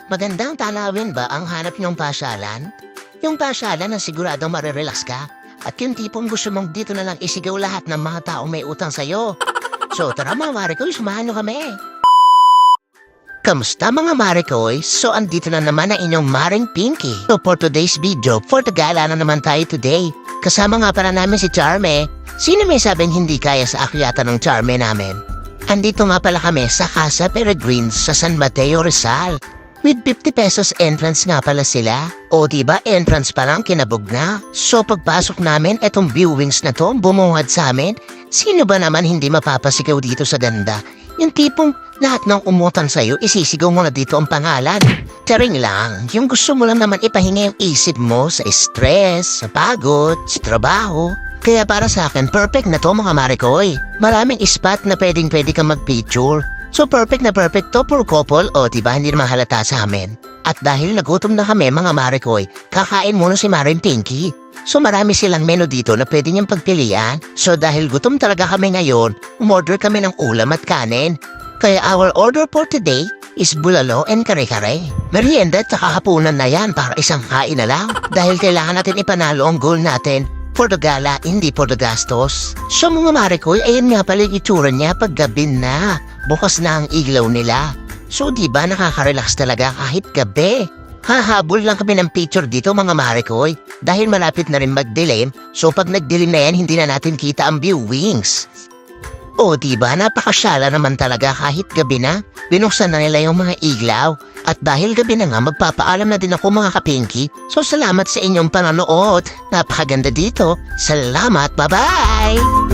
Magandang tanawin ba ang hanap niyong pasyalan? Yung pasyalan na siguradong marirelax ka at yung tipong gusto mong dito na lang isigaw lahat ng mga taong may utang sa'yo. So tara mga Marikoy, sumahan niyo kami. Kamusta mga Marikoy? So andito na naman ang inyong Maring Pinky. So for today's video, for tagala na naman tayo today. Kasama nga para namin si Charme. Sino may sabing hindi kaya sa akyatan ng Charme namin? Andito nga pala kami sa Casa Peregrines sa San Mateo, Rizal. With 50 pesos entrance nga pala sila. O diba entrance pa lang kinabog na? So pagpasok namin etong viewings na to bumuhad sa amin. Sino ba naman hindi mapapasigaw dito sa ganda? Yung tipong lahat ng umutan sa'yo isisigaw mo na dito ang pangalan. Charing lang, yung gusto mo lang naman ipahinga yung isip mo sa stress, sa pagod, sa trabaho. Kaya para sa akin, perfect na to mga Marikoy. Maraming spot na pwedeng-pwede kang mag-picture. So perfect na perfect to for couple o diba hindi naman halata sa amin. At dahil nagutom na kami mga Marikoy, kakain muna si Maring Pinky. So marami silang menu dito na pwede niyang pagpilian. So dahil gutom talaga kami ngayon, umorder kami ng ulam at kanin. Kaya our order for today is bulalo and kare-kare. Merienda at saka hapunan na yan para isang kain na lang. Dahil kailangan natin ipanalo ang goal natin. For the gala, hindi for the gastos. So mga Marikoy, ayan nga pala yung itsura niya pag gabi na. Bukas na ang iglaw nila. So diba nakaka-relax talaga kahit gabi. Hahabol lang kami ng picture dito mga Marikoy. Dahil malapit na rin mag-dilim, so pag nag-dilim na yan, hindi na natin kita ang viewings. O diba napakasyala naman talaga kahit gabi na. Binuksan na nila yung mga iglaw. At dahil gabi na nga, magpapaalam na din ako mga kapinky. So salamat sa inyong panonood. Napakaganda dito. Salamat, bye-bye!